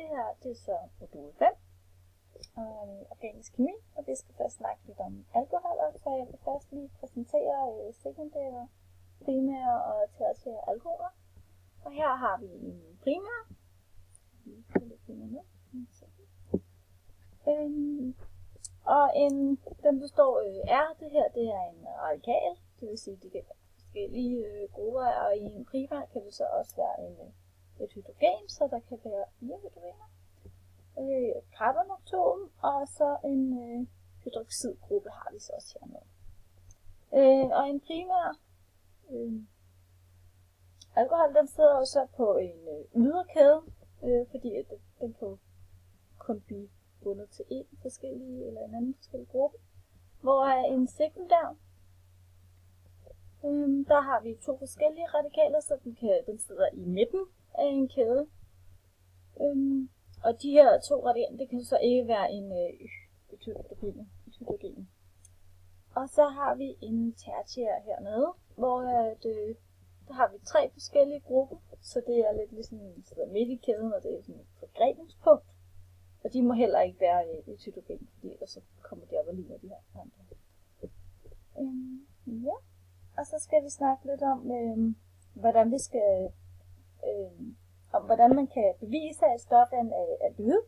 her det er så modul 5, organisk kemi, og vi skal først snakke lidt om alkoholer, så jeg vil først lige præsentere sekundære, primære og tertiære alkoholer. Og her har vi en primær, og den består det her, det er en radikal, det vil sige, det kan være forskellige grupper, og i en primær kan det så også være et hydrogen, så der kan være 4 hydrogener, carbonatom, og så en hydroxidgruppe har vi så også hernede. Og en primær alkohol, den sidder også på en ydre kæde, fordi den kan kun blive bundet til en forskellig eller en anden forskellig gruppe. Hvor en sekundær, der har vi 2 forskellige radikaler, så den sidder i midten af en kæde. Og de her 2 radikaler, det kan så ikke være et hydrogen. Og så har vi en tertiær hernede, hvor der har vi 3 forskellige grupper, så det er lidt ligesom en sidder midt i kæden, og det er sådan et forgreningspunkt. Og de må heller ikke være et hydrogen, fordi ellers så kommer de op og ligner de her andre. Ja. Og så skal vi snakke lidt om, hvordan man kan bevise, at et stof er en aldehyd,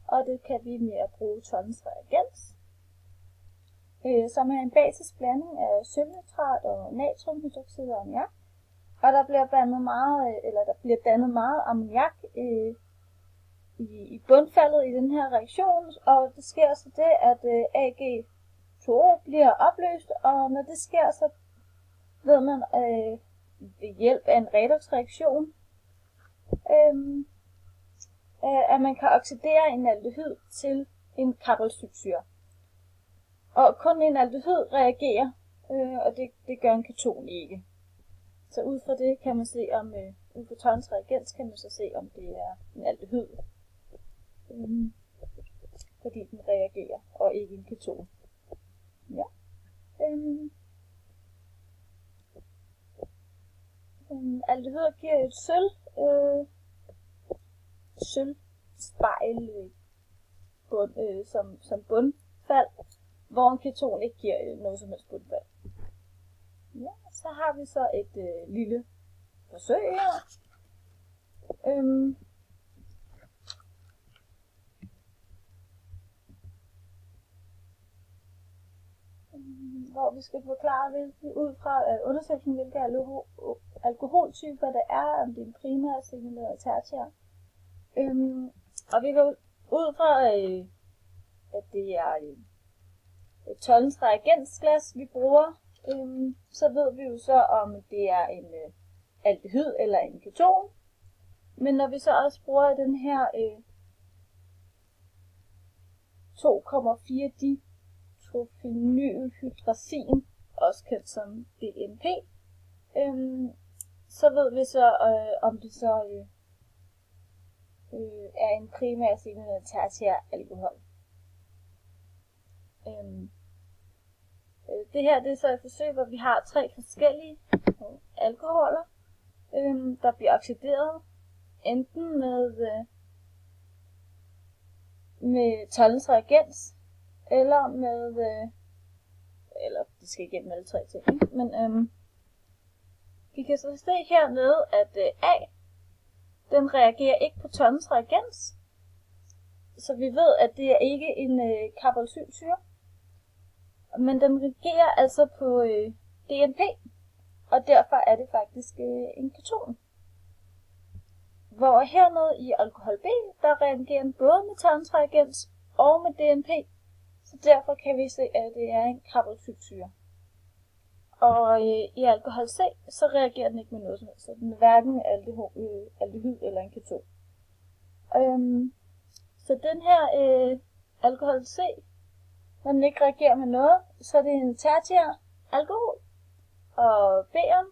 og det kan vi med at bruge Thorntons reagens, som er en basisk blanding af sølvnitrat og natriumhydroxid og ammoniak. Og der bliver dannet meget ammoniak i bundfaldet i den her reaktion, og det sker så det, at Ag2O bliver opløst, og når det sker, så ved man ved hjælp af en redoxreaktion, at man kan oxidere en aldehyd til en karbonylsyre. Og kun en aldehyd reagerer, og det gør en keton ikke. Så ud fra det kan man se, ud fra Thorntons reagens kan man så se, om det er en aldehyd, fordi den reagerer, og ikke en keton. Ja. Aldehyder giver et sølvspejl som bundfald, hvor en keton ikke giver noget som helst bundfald. Ja, så har vi så et lille forsøg her. Hvor vi skal forklare ud fra undersøgelsen, hvilke alkoholtyper der er, om det er en primær, sekundær og tertiær. Og vi går ud fra, at det er et Thorntons reagensglas, vi bruger. Så ved vi jo så, om det er en aldehyd eller en keton. Men når vi så også bruger den her 2,4 ditrofenylhydrazin, også kendt som DNP, så ved vi så, om det så er en primær, sekundær, tertiær alkohol. Det her det er så et forsøg, hvor vi har 3 forskellige alkoholer, der bliver oxideret enten med Thorntons reagens, eller eller det skal igennem alle 3 ting, ikke? Men vi kan så se hernede, at A, den reagerer ikke på Thorntons reagens, så vi ved, at det er ikke en karbonylsyre. Men den reagerer altså på DNP, og derfor er det faktisk en keton. Hvor hernede i alkohol B, der reagerer den både med Thorntons reagens og med DNP, så derfor kan vi se, at det er en karbonylsyre. Og i alkohol C, så reagerer den ikke med noget som helst, så den er hverken aldehyd eller en keton. Så den her alkohol C, når den ikke reagerer med noget, så er det en tertiær alkohol. Og B'eren,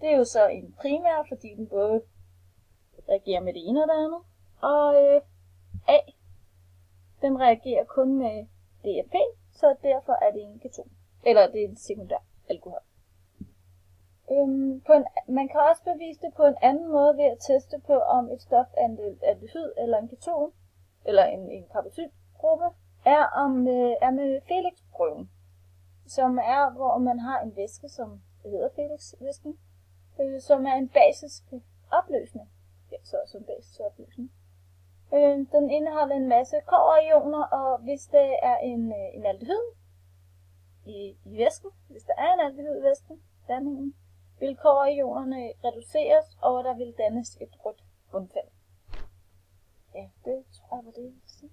det er jo så en primær, fordi den både reagerer med det ene og det andet. Og A, den reagerer kun med DNP, så derfor er det en keton. Eller det er en sekundær alkohol. Man kan også bevise det på en anden måde ved at teste på, om et stof er en aldehyd eller en keton, eller en carboxylgruppe, er med Felix-prøven, som er, hvor man har en væske, som hedder Felix-væsken, som er en basisk opløsning. Ja, så også en basisk opløsning. Den indeholder en masse kobberioner, og hvis det er en aldehyd i væsken, hvis der er en aldehyd i væsken, blandingen, vil kobberionerne reduceres, og der vil dannes et rødt bundfald. Ja, det tror jeg var det, jeg ville sige.